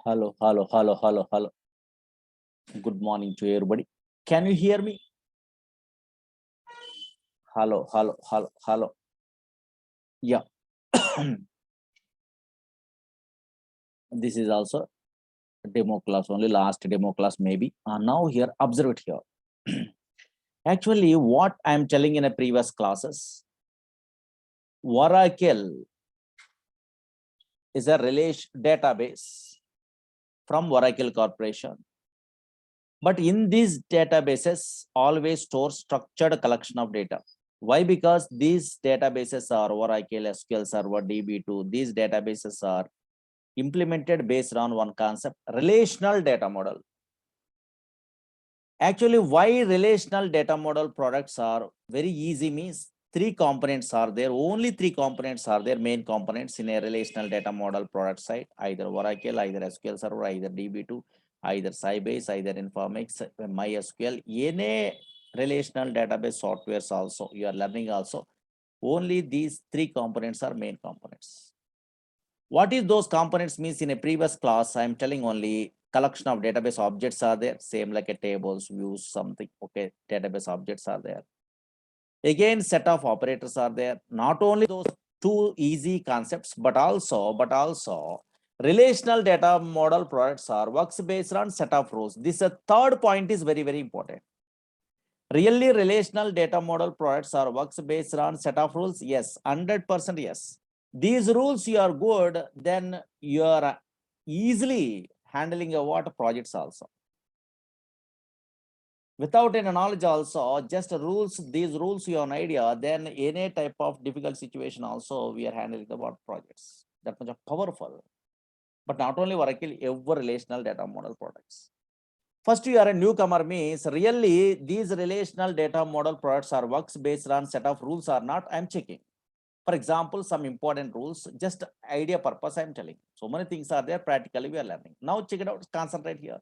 Hello, hello, hello, hello, hello. Good morning to everybody. Can you hear me? Hello, hello, hello, hello. Yeah. This is also a demo class, only last demo class maybe. Now here, observe it here. Actually, what I'm telling in a previous classes, Oracle is a relation database from Oracle Corporation. But in these databases, always store structured collection of data. Why? Because these databases are Oracle, SQL Server, DB2. These databases are implemented based on one concept, relational data model. Actually, why relational data model products are very easy means three components are there. Only three components are there, main components in a relational data model product side, either Oracle, either SQL Server, either DB2, either Sybase, either Informatics, MySQL, any relational database softwares also, you are learning also. Only these three components are main components. What is those components means in a previous class, I'm telling only collection of database objects are there, same like a tables, views, something, okay, database objects are there. Again, set of operators are there. Not only those two easy concepts, but also relational data model products are works based on set of rules. This third point is very, very important. Really, relational data model products are works based on set of rules. Yes, 100% yes. These rules you are good, then you are easily handling a what projects also. Without any knowledge also, just rules, these rules you have an idea, then any type of difficult situation also we are handling about projects. That much of powerful. But not only Oracle, every relational data model products. First, you are a newcomer means really these relational data model products are works based on set of rules or not, I'm checking. For example, some important rules, just idea purpose I'm telling. So many things are there, practically we are learning. Now check it out, concentrate here.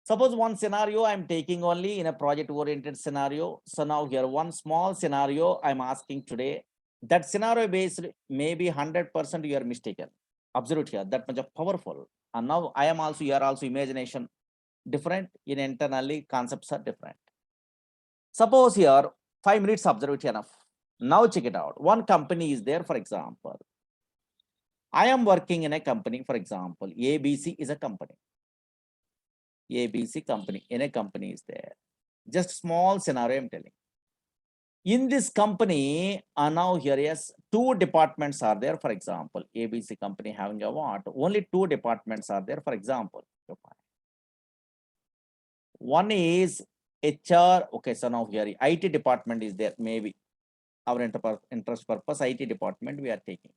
Suppose one scenario I'm taking only in a project-oriented scenario. So now here one small scenario I'm asking today. That scenario based maybe 100% you are mistaken. Observe it here, that much of powerful. And now I am also, you are also imagination different, in internally concepts are different. Suppose here 5 minutes observe it enough. Now check it out. One company is there, for example. I am working in a company, for example, ABC is a company. ABC company, in a company is there. Just small scenario I'm telling. In this company, now here is two departments are there, for example, ABC company having a what? Only two departments are there, for example. One is HR, okay, so now here IT department is there, maybe. Our interest purpose, IT department we are taking.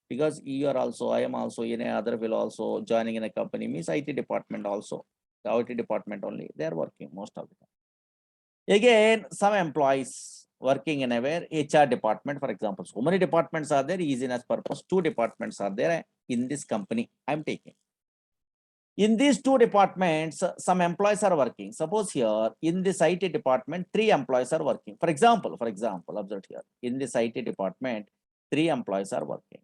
Because you are also, I am also, in a other will also joining in a company means IT department also. The IT department only, they are working most of the time. Again, some employees working in a where HR department, for example. So many departments are there, easiness purpose, two departments are there in this company I'm taking. In these two departments, some employees are working. Suppose here in this IT department, 3 employees are working. For example, observe here. In this IT department, 3 employees are working.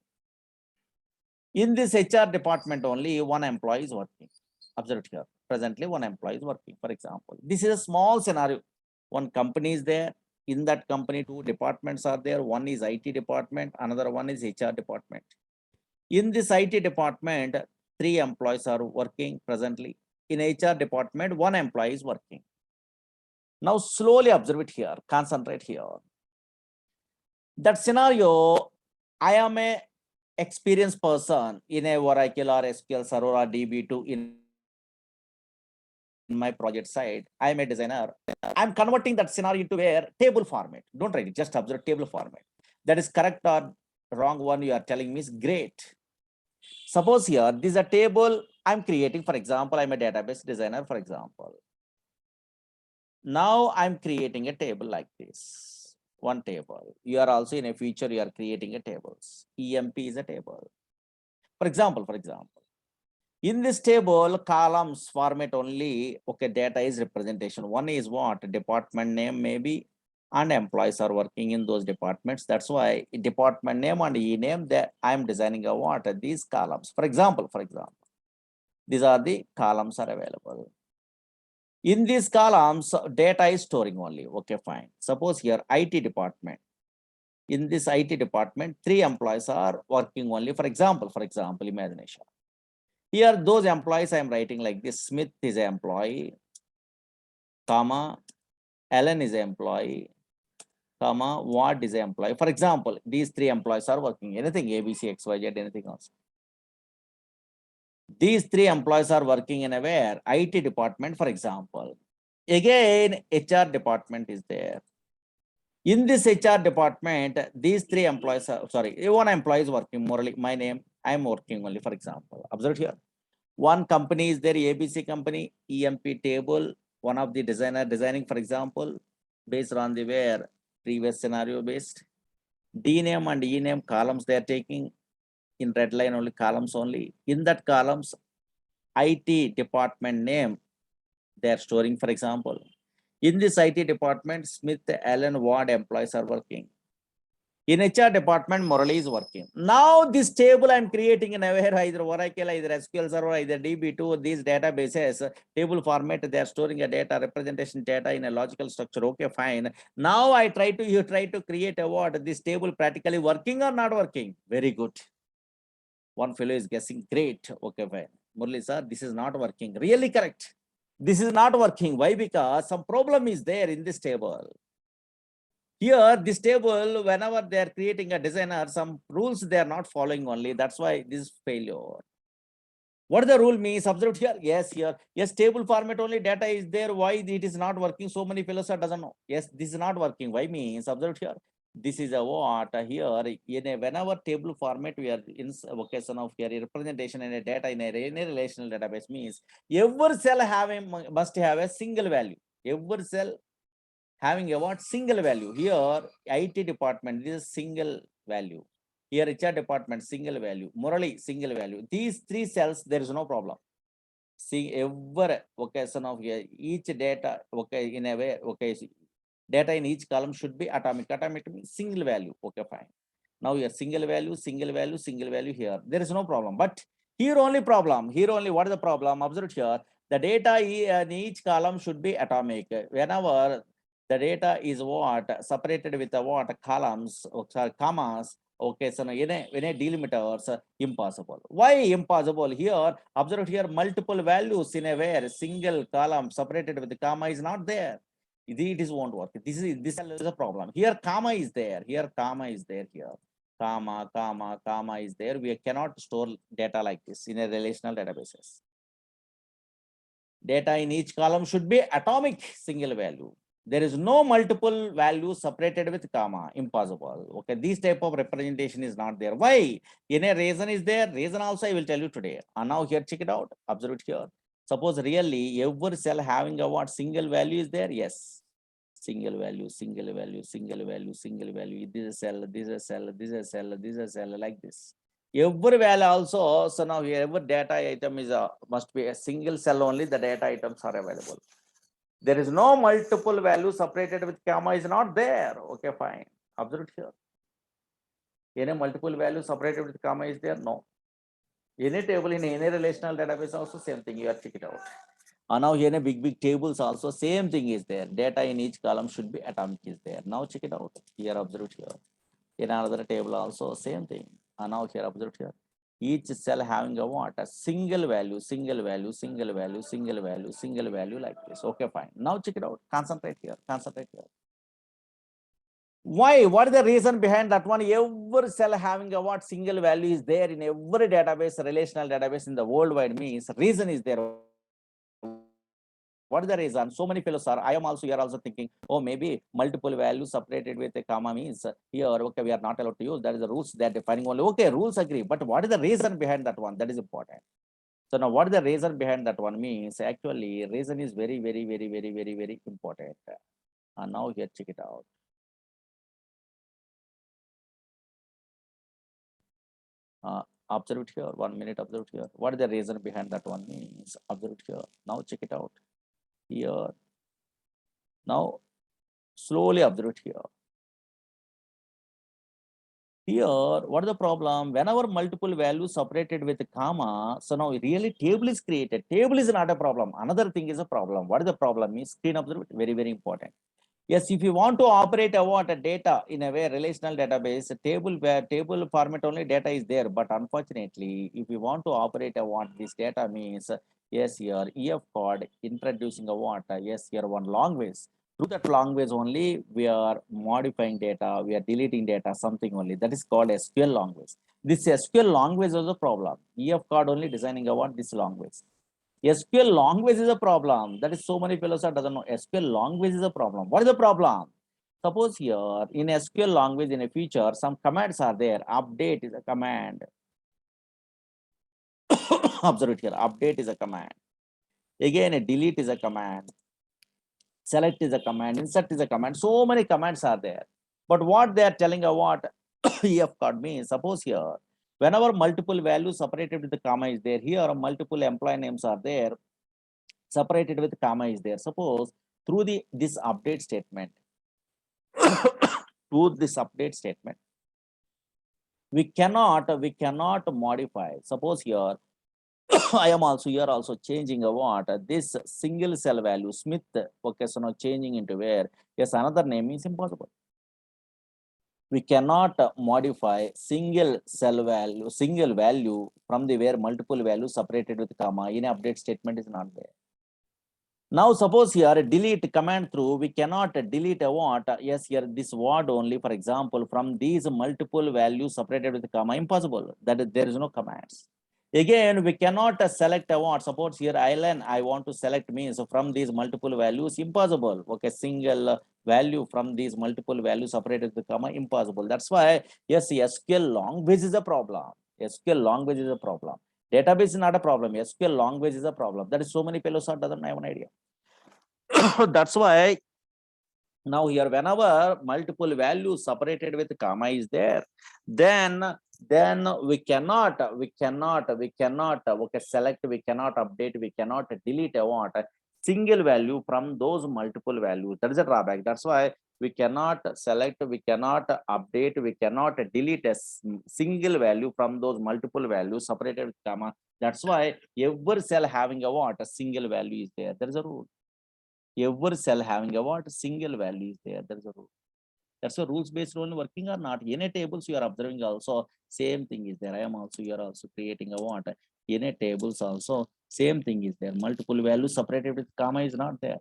In this HR department, only 1 employee is working. Observe here. Presently, 1 employee is working. For example, this is a small scenario. One company is there. In that company, 2 departments are there. One is IT department, another one is HR department. In this IT department, 3 employees are working presently. In HR department, 1 employee is working. Now slowly observe it here, concentrate here. That scenario, I am a experienced person in a Oracle or SQL Server or DB2 in my project side. I am a designer. I'm converting that scenario into a table format. Don't write it, just observe table format. That is correct or wrong one you are telling me is great. Suppose here, this is a table I'm creating. For example, I'm a database designer, for example. Now I'm creating a table like this. One table. You are also in a future, you are creating a tables. EMP is a table. For example, in this table, columns format only, okay, data is representation. One is what? Department name maybe, and employees are working in those departments. That's why department name and e-name that I'm designing a what? These columns. For example, these are the columns are available. In these columns, data is storing only. Okay, fine. Suppose here IT department. In this IT department, 3 employees are working only. For example, imagination. Here, those employees I am writing like this. Smith is an employee, comma, Ellen is an employee, comma, Ward is an employee. For example, these 3 employees are working. Anything ABC, XYZ, anything else. These 3 employees are working in a where? IT department, for example. Again, HR department is there. In this HR department, these 3 employees are, one employee is working. Morally, my name, I am working only, for example. Observe here. One company is there, ABC company, EMP table, one of the designer designing, for example, based on the where previous scenario based. D name and E name columns they are taking in red line only columns only. In that columns, IT department name they are storing, for example. In this IT department, Smith, Allen, Ward employees are working. In HR department, Murali is working. Now this table I'm creating in either Oracle, either SQL Server, either DB2, these databases, table format, they are storing a data, representation data in a logical structure. Okay, fine. Now you try to create a what? This table practically working or not working? Very good. One fellow is guessing, great. Okay, fine. Murali sir, this is not working. Really correct. This is not working. Why? Because some problem is there in this table. Here, this table, whenever they are creating a designer, some rules they are not following only. That's why this is failure. What the rule means? Observe here. Yes, here. Yes, table format only data is there. Why it is not working? So many fellows are doesn't know. Yes, this is not working. Why means? Observe here. This is a what here in a whenever table format we are in vocation of here representation in a data in a relational database means every cell must have a single value. Every cell having a what? Single value. Here, IT department, this is single value. Here, HR department, single value. Morally, single value. These 3 cells, there is no problem. See, every occasion of here, each data, okay, in a way, okay, data in each column should be atomic. Atomic means single value. Okay, fine. Now here, single value here. There is no problem. But here only problem. Here only, what is the problem? Observe here. The data in each column should be atomic. Whenever the data is what? Separated with the what? Columns, commas. Okay, so in a delimiters, impossible. Why impossible? Here, observe here, multiple values in a where single column separated with the comma is not there. It won't work. This is a problem. Here, comma is there. Here, comma is there. Here, comma is there. We cannot store data like this in a relational databases. Data in each column should be atomic single value. There is no multiple values separated with comma. Impossible. Okay, this type of representation is not there. Why? In a reason is there. Reason also I will tell you today. And now here, check it out. Observe it here. Suppose really every cell having a what? Single value is there? Yes. Single value. This is a cell, this is a cell, this is a cell, this is a cell, like this. Every value also, so now here every data item is must be a single cell only, the data items are available. There is no multiple value separated with comma is not there. Okay, fine. Observe it here. Any multiple value separated with comma is there? No. Any table in any relational database also same thing. You have to check it out. And now here in a big tables also same thing is there. Data in each column should be atomic is there. Now check it out. Here observe it here. In another table also same thing. And now here observe here. Each cell having a what? A single value like this. Okay, fine. Now check it out. Concentrate here. Why? What is the reason behind that one? Every cell having a what? Single value is there in every database, relational database in the worldwide means reason is there. What is the reason? So many fellows are, I am also here also thinking, oh, maybe multiple values separated with a comma means here, okay, we are not allowed to use. That is the rules they are defining only. Okay, rules agree. But what is the reason behind that one? That is important. So now what is the reason behind that one means actually reason is very important. And now here, check it out. Observe it here. 1 minute, observe it here. What is the reason behind that one means? Observe it here. Now check it out. Here. Now Slowly observe it here. Here, what is the problem? Whenever multiple values separated with comma, so now really table is created. Table is not a problem. Another thing is a problem. What is the problem? Is screen observe it. Very, very important. Yes, if you want to operate a data in a way relational database, table where table format only data is there. But unfortunately, if you want to operate this data means yes, here EF code introducing yes, here one language. Through that language only we are modifying data, we are deleting data, something only. That is called SQL language. This SQL language is a problem. EF code only designing this language. SQL language is a problem. That is so many fellows are doesn't know. SQL language is a problem. What is the problem? Suppose here in SQL language in a feature, some commands are there. Update is a command. Observe it here. Update is a command. Again, a delete is a command. Select is a command. Insert is a command. So many commands are there. But what they are telling what EF code means, suppose here, whenever multiple values separated with the comma is there, here multiple employee names are there, separated with comma is there. Suppose through this update statement, we cannot modify. Suppose here I am also here also changing this single cell value Smith. Okay, so now changing into where yes another name is impossible. We cannot modify single value from the where multiple values separated with comma in update statement is not there. Now suppose here delete command through, we cannot delete yes, here this word only, for example, from these multiple values separated with comma, impossible. That is, there is no commands. Again, we cannot select suppose here island, I want to select means from these multiple values, impossible. Okay, single value from these multiple values separated with comma, impossible. That's why, yes, SQL language is a problem. SQL language is a problem. Database is not a problem. SQL language is a problem. That is so many fellows are doesn't have an idea. That's why now here whenever multiple values separated with comma is there, then we cannot okay select, we cannot update, we cannot delete a single value from those multiple values. That is a drawback. That's why we cannot select, we cannot update, we cannot delete a single value from those multiple values separated with comma. That's why every cell having a single value is there. There is a rule. Every cell having a single value is there. There is a rule. That's a rules based only working or not. In a tables you are observing also same thing is there. I am also here also creating a in a tables also same thing is there. Multiple values separated with comma is not there.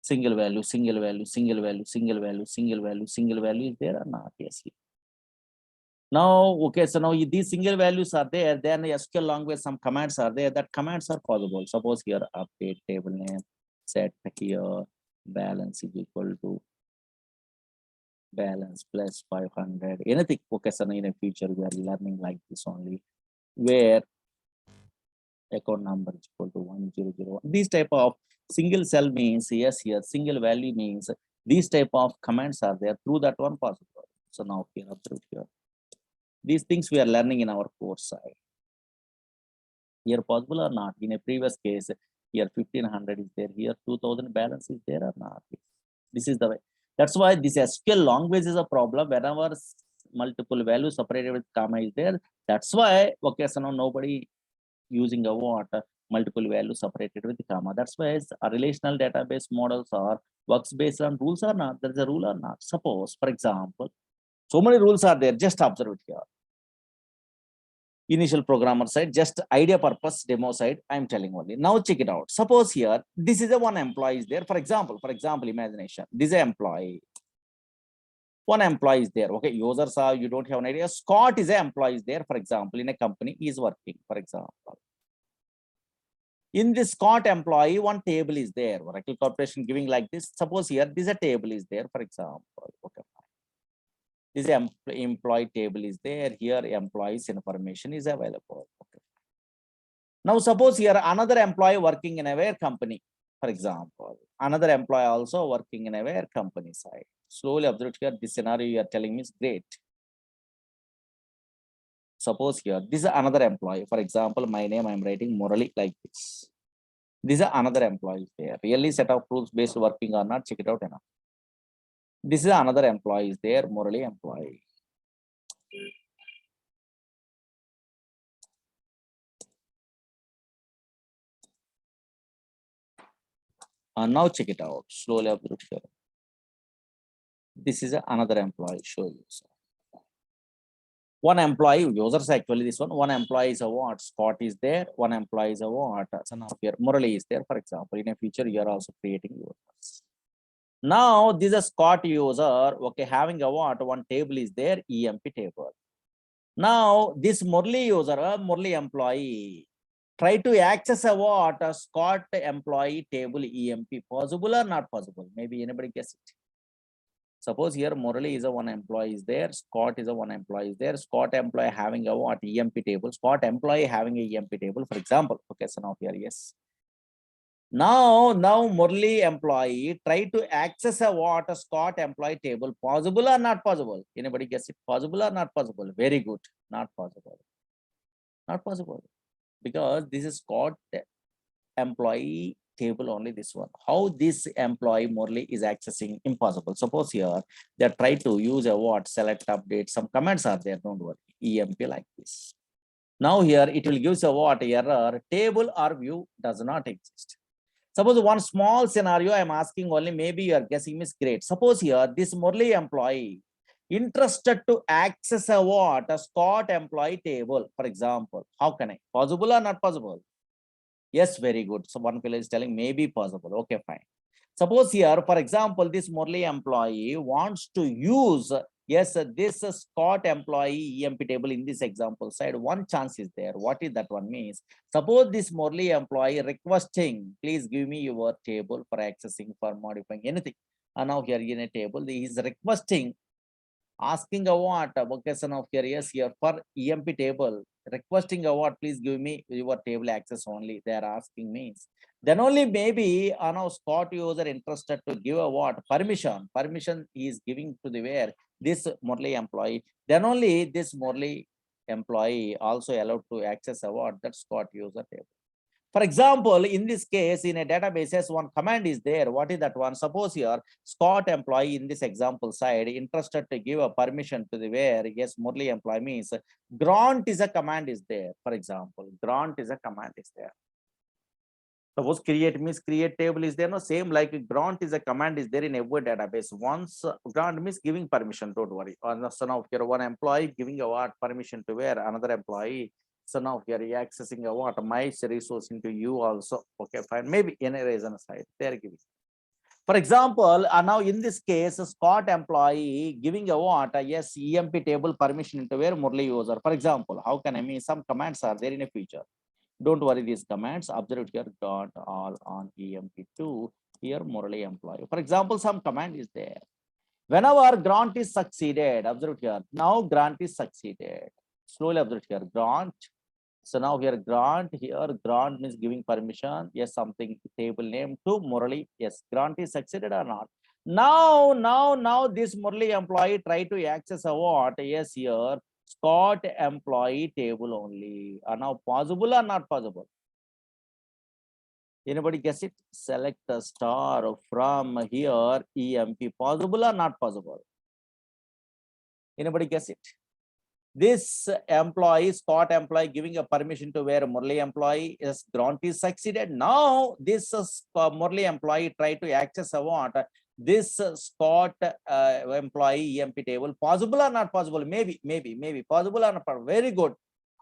Single value, single value, single value, single value, single value, single value is there or not? Yes. Now, okay, so now these single values are there, then SQL language some commands are there, that commands are possible. Suppose here update table name, set here balance is equal to balance plus 500, anything. Okay, so in a future we are learning like this only, where account number is equal to 1001. These type of single cell means yes, here single value means these type of commands are there, through that one possible. So now here observe here. These things we are learning in our course side. Here possible or not? In a previous case, here 1500 is there, here 2000 balance is there or not? This is the way. That's why this SQL language is a problem. Whenever multiple values separated with comma is there, that's why okay, so now nobody using a multiple values separated with comma. That's why a relational database models are works based on rules or not. There is a rule or not. Suppose, for example, so many rules are there. Just observe it here. Initial programmer side, just idea purpose demo side, I am telling only. Now check it out. Suppose here, this is a one employee is there. For example, imagination. This is an employee. One employee is there. Okay, users are, you don't have an idea. Scott is an employee is there. For example, in a company, he is working, for example. In this Scott employee, one table is there. Oracle Corporation giving like this. Suppose here, this is a table is there, for example. Okay. This employee table is there. Here employees information is available. Okay. Now suppose here another employee working in a where company, for example, another employee also working in a where company side. Slowly observe here. This scenario you are telling me is great. Suppose here this is another employee. For example, my name I am writing Murali like this. This is another employee there. Really set of rules based working or not? Check it out enough. This is another employee is there, Murali employee. Now check it out. Slowly observe here. This is another employee. Show you. One employee, users actually this one. One employee is a what? Scott is there. One employee is a what? Son of here. Murali is there. For example, in a future, you are also creating users. Now, this is a Scott user. Okay, having a what? One table is there. EMP table. Now, this Murali user, Murali employee, try to access a what? A Scott employee table EMP. Possible or not possible? Maybe anybody guess it. Suppose here Murali is a one employee is there, Scott is a one employee is there, Scott employee having a what? EMP table, Scott employee having a EMP table, for example. Okay, so now here, yes. Now Murali employee try to access a what? A Scott employee table. Possible or not possible? Anybody guess it? Possible or not possible? Very good. Not possible. Not possible. Because this is Scott employee table only, this one. How this employee Murali is accessing? Impossible. Suppose here they try to use a what? Select, update, some comments are there, don't worry. EMP like this. Now here it will give a what? Error, table or view does not exist. Suppose one small scenario I'm asking only, maybe you are guessing, is great. Suppose here this Murali employee interested to access a what? A Scott employee table, for example. How can I? Possible or not possible? Yes, very good. So one fellow is telling maybe possible. Okay, fine. Suppose here, for example, this Murali employee wants to use, yes, this Scott employee EMP table in this example side. One chance is there. What is that one means? Suppose this Murali employee requesting, please give me your table for accessing, for modifying anything. And now here in a table, he is requesting, asking a what? Vocation of here, yes, here for EMP table, requesting a what? Please give me your table access only. They are asking means. Then only maybe now Scott user interested to give a what? Permission. Permission is giving to the where? This Murali employee. Then only this Murali employee also allowed to access a what? That Scott user table. For example, in this case, in a database, one command is there. What is that one? Suppose here, Scott employee in this example side interested to give a permission to the where, yes, Murali employee means grant is a command is there. For example, grant is a command is there. Suppose create means create table is there. No, same like grant is a command is there in every database. Once grant means giving permission, don't worry. On the son of your one employee giving a what permission to where another employee. So now we are accessing a what my resource into you also. Okay, fine. Maybe any reason aside, they are giving. For example, now in this case, Scott employee giving a what? Yes, EMP table permission into where Murali user. For example, how can I mean some commands are there in a feature? Don't worry, these commands. Observe here, dot all on EMP2. Here, Murali employee. For example, some command is there. Whenever grant is succeeded, observe here. Now grant is succeeded. Slowly observe here, grant. So now here grant means giving permission. Yes, something table name to Murali. Yes, grant is succeeded or not. Now this Murali employee try to access a what? Yes, here Scott employee table only. Are now possible or not possible? Anybody guess it? Select the star from here EMP. Possible or not possible? Anybody guess it? This employee, Scott employee giving a permission to where Murali employee is grant is succeeded. Now this Murali employee try to access a what? This Scott employee EMP table. Possible or not possible? Maybe possible or not possible. Very good.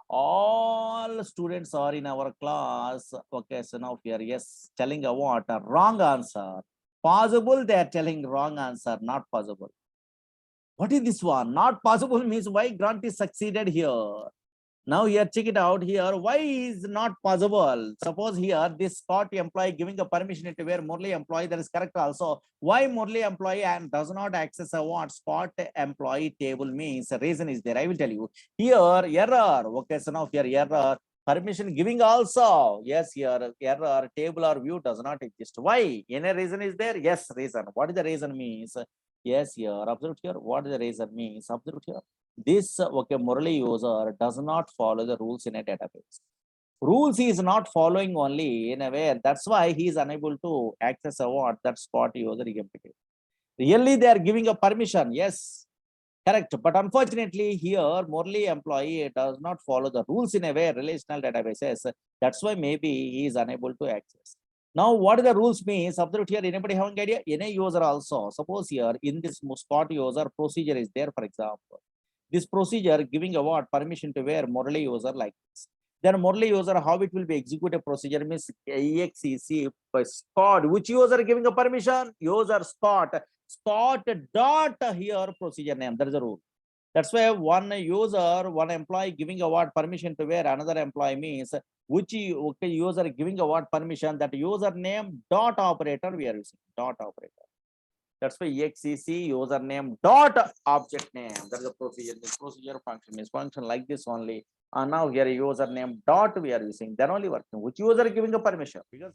All students are in our class. Okay, so now here, yes, telling a what? A wrong answer. Possible, they are telling wrong answer, not possible. What is this one? Not possible means why grant is succeeded here. Now here, check it out here. Why is not possible? Suppose here, this Scott employee giving a permission to where Murali employee, that is correct also. Why Murali employee and does not access a what? Scott employee table means the reason is there. I will tell you. Here, error. Okay, so now here, error. Permission giving also. Yes, here, error, table or view does not exist. Why? Any reason is there? Yes, reason. What is the reason means? Yes, here, observe here. What is the reason means? Observe here. This okay, Murali user does not follow the rules in a database. Rules he is not following only in a way. That's why he is unable to access a what? That Scott user EMP. Really, they are giving a permission. Yes, correct. But unfortunately, here, Murali employee does not follow the rules in a way relational databases. That's why maybe he is unable to access. Now, what the rules means? Observe here. Anybody having idea? Any user also. Suppose here in this Scott user procedure is there, for example. This procedure giving a what permission to where Murali user like this. Then Murali user, how it will be executed procedure means exec by Scott. Which user giving a permission? User Scott. Scott dot here procedure name. That is a rule. That's why one user, one employee giving a what permission to where another employee means which user giving a what permission, that username dot operator we are using dot operator. That's why exec username dot object name. That is a procedure. This procedure function means function like this only. And now here username dot we are using. Then only working. Which user giving a permission? Because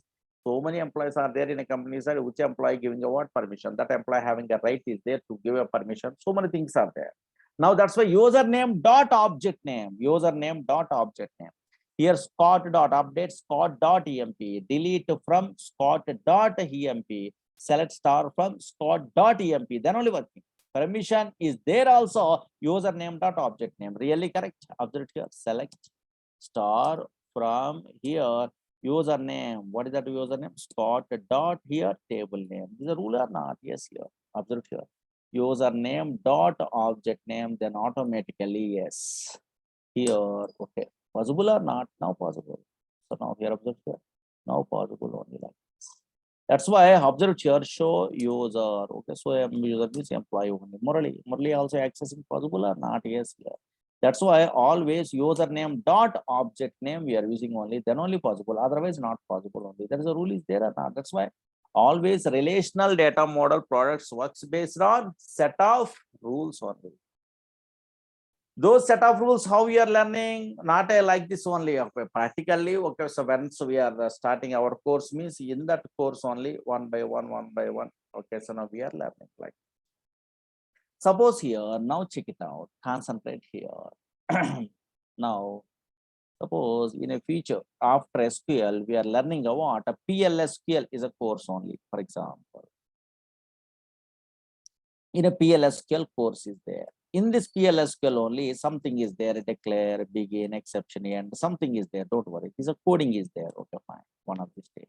so many employees are there in a company side. Which employee giving a what permission? That employee having a right is there to give a permission. So many things are there. Now that's why username dot object name. Username dot object name. Here Scott dot update Scott dot emp. Delete from Scott dot emp. Select star from Scott.emp, then only working. Permission is there also, username dot object name. Really correct. Observe here. Select star from here username. What is that username? Scott dot here table name. Is a rule or not? Yes, here. Observe here. Username dot object name, then automatically yes. Here, okay. Possible or not? Now possible. So now here observe here. Now possible only like. That's why I observe here show user. Okay, so user means employee only. Murali also accessing possible or not? Yes, yeah. That's why always username dot object name we are using only, then only possible. Otherwise, not possible only. There is a rule is there or not. That's why always relational data model products works based on set of rules only. Those set of rules, how we are learning, not like this only. Okay, practically, okay, so once we are starting our course means in that course only one by one. Okay, so now we are learning like. Suppose here, now check it out, concentrate here. Now, suppose in a future after SQL, we are learning what a PLSQL is a course only, for example. In a PLSQL course is there. In this PLSQL only, something is there, declare, begin, exception, end, something is there, don't worry. This is a coding is there, okay, fine, one of these days.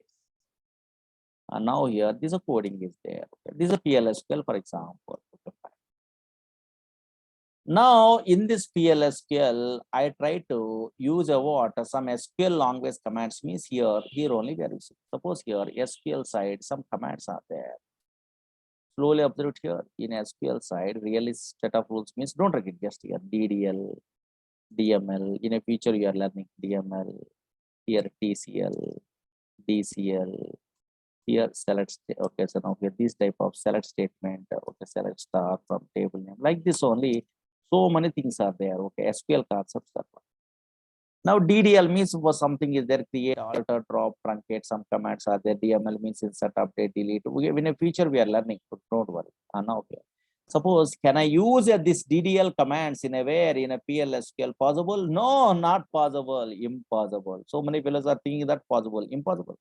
And now here, this is a coding is there. Okay. This is a PLSQL, for example. Okay, fine. Now, in this PLSQL, I try to use a what? Some SQL language commands means here only we are using. Suppose here, SQL side, some commands are there. Slowly observe here in SQL side, really set of rules means don't forget just here DDL, DML. In a future, you are learning DML, here TCL, DCL, here select. Okay, so now here this type of select statement. Okay, select star from table name. Like this only. So many things are there. Okay, SQL concepts are. Now DDL means for something is there, create, alter, drop, truncate, some commands are there. DML means insert, update, delete. In a future we are learning, so don't worry. Now okay. Suppose can I use this DDL commands in a where in a PLSQL possible? No, not possible, impossible. So many fellows are thinking that possible, impossible.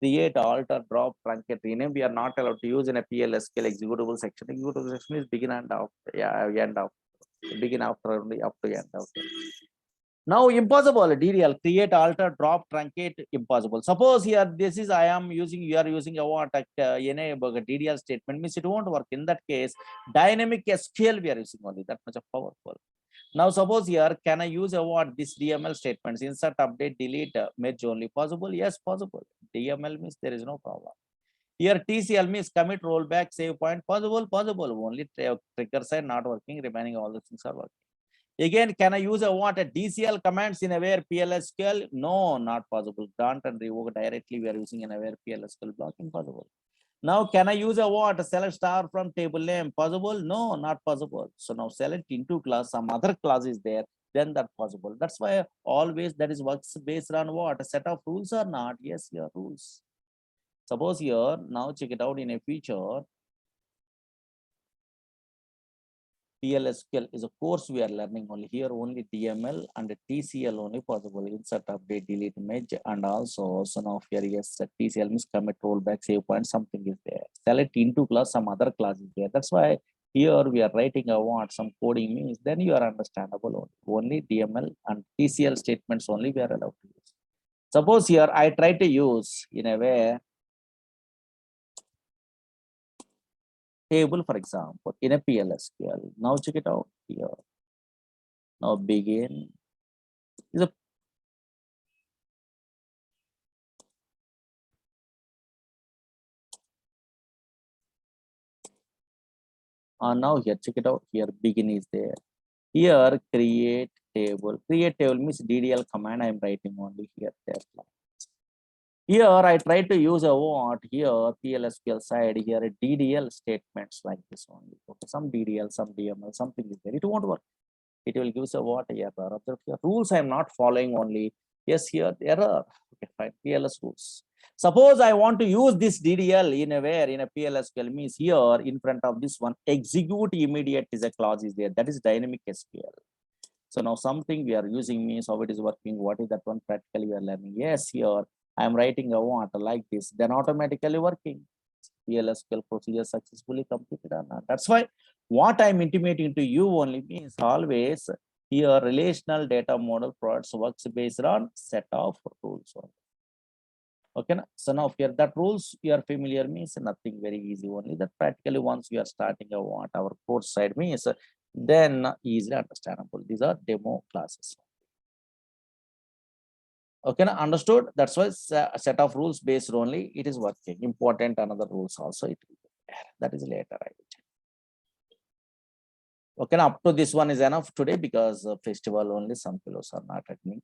Create, alter, drop, truncate, rename. We are not allowed to use in a PLSQL executable section. Executable section is begin and out. Yeah, end out. Begin after only up to end out. Now impossible, DDL, create, alter, drop, truncate, impossible. Suppose here, this is, I am using, you are using a what, enable DDL statement means it won't work. In that case, dynamic SQL we are using only, that much of powerful. Now suppose here, can I use a what, this DML statements, insert, update, delete, merge only, possible? Yes, possible. DML means there is no problem. Here TCL means commit, rollback, save point, possible, only trigger side not working, remaining all the things are working. Again, can I use a what a DCL commands in a where PLSQL? No, not possible. Grant and revoke directly. We are using in a where PLSQL block, impossible. Now, can I use a what? Select star from table name? Possible? No, not possible. So now select into class, some other class is there, then that possible. That's why always that is works based on what? A set of rules or not? Yes, your rules. Suppose here, now check it out in a feature. PLSQL is a course we are learning only here, only DML and TCL only possible. Insert, update, delete image, and also son of here, yes, TCL means commit, rollback, save point, something is there. Select into class, some other class is there. That's why here we are writing a what some coding means, then you are understandable only. Only DML and TCL statements only we are allowed to use. Suppose here I try to use in a way table, for example, in a PLSQL. Now check it out here. Now begin is a now here check it out here, begin is there. Here create table. Create table means DDL command I am writing only here. There. Here I try to use a what here PLSQL side here DDL statements like this only. Okay, some DDL, some DML, something is there. It won't work. It will give us a what error. Observe here. Rules I am not following only. Yes, here error. Okay, fine. PLS rules. Suppose I want to use this DDL in a where in a PLSQL means here in front of this one execute immediate is a clause is there. That is dynamic SQL. So now something we are using means how it is working. What is that one practically we are learning? Yes, here I am writing a what like this. Then automatically working. PLSQL procedure successfully completed or not. That's why what I'm intimating to you only means always here relational data model products works based on set of rules. Okay, so now here that rules you are familiar means nothing very easy only that practically once you are starting a what our course side means then easily understandable. These are demo classes. Okay, understood. That's why a set of rules based only it is working. Important another rules also it will be there. That is later I will tell. Okay, now up to this one is enough today because festival only some fellows are not attending.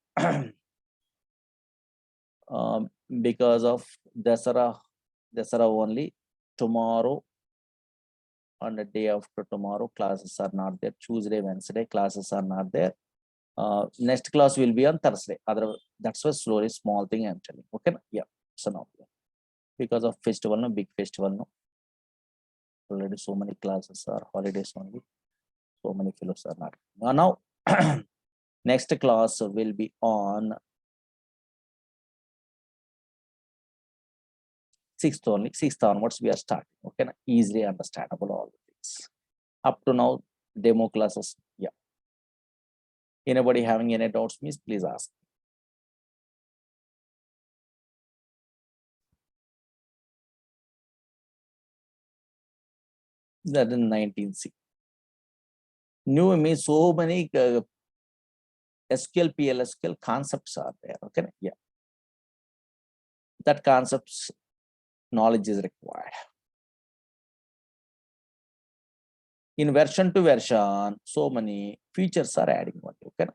Because of Dasara only tomorrow on the day after tomorrow classes are not there. Tuesday, Wednesday classes are not there. Next class will be on Thursday. Other that's why slowly small thing I'm telling. Okay, yeah. So now because of festival, no big festival, no. Already so many classes are holidays only. So many fellows are not. Now next class will be on 6th only. 6th onwards we are starting. Okay, easily understandable all the things. Up to now demo classes. Yeah. Anybody having any doubts, means please ask. That in 19C. New means so many SQL PL concepts are there. Okay, yeah. That concepts knowledge is required. In version to version, so many features are adding one. Okay.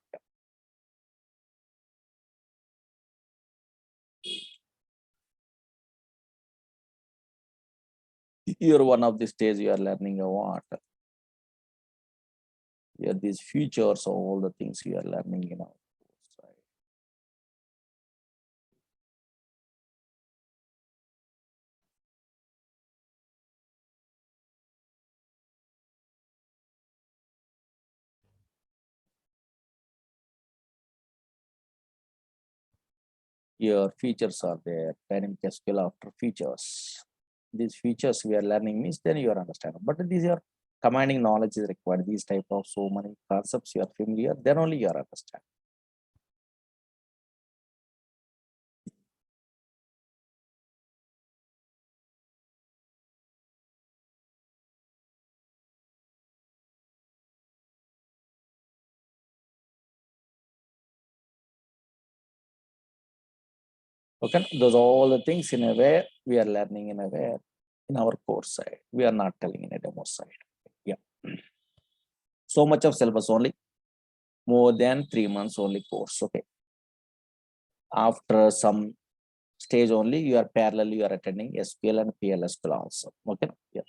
You're one of the stage you are learning a what. Here these features, all the things you are learning, you know. Your features are there, dynamic SQL after features. These features we are learning means then you are understanding. But these are commanding knowledge is required. These type of so many concepts you are familiar, then only you are understanding. Okay, those are all the things in a way we are learning in a way in our course side. We are not telling in a demo side. Yeah. So much of syllabus only, more than 3 months only course. Okay. After some stage only, you are parallel, you are attending SQL and PLSQL also. Okay. Yeah.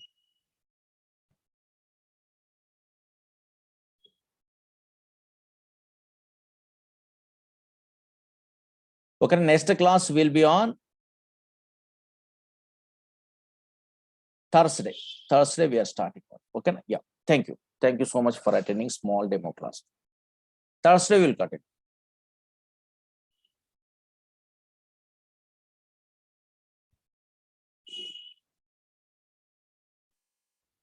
Okay, next class will be on Thursday. Thursday we are starting. Okay. Yeah. Thank you. Thank you so much for attending small demo class. Thursday we'll continue.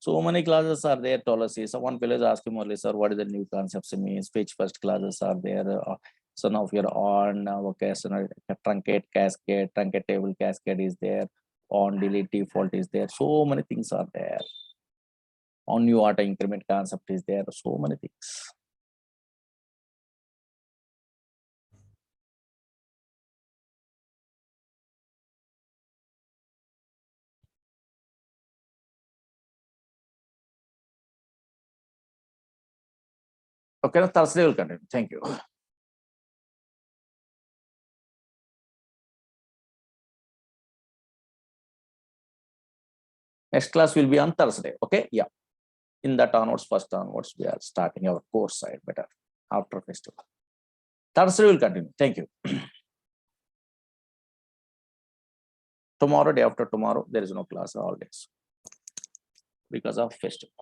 So many classes are there, policies. So one fellow is asking Murali, sir, what is the new concepts mean? Speech first classes are there. So now you're on vocational truncate cascade, truncate table cascade is there. On delete default is there. So many things are there. On new auto increment concept is there. So many things. Okay, Thursday will continue. Thank you. Next class will be on Thursday. Okay, yeah. In that onwards, first onwards, we are starting our course side better after festival. Thursday will continue. Thank you. Tomorrow, day after tomorrow, there is no class all days because of festival.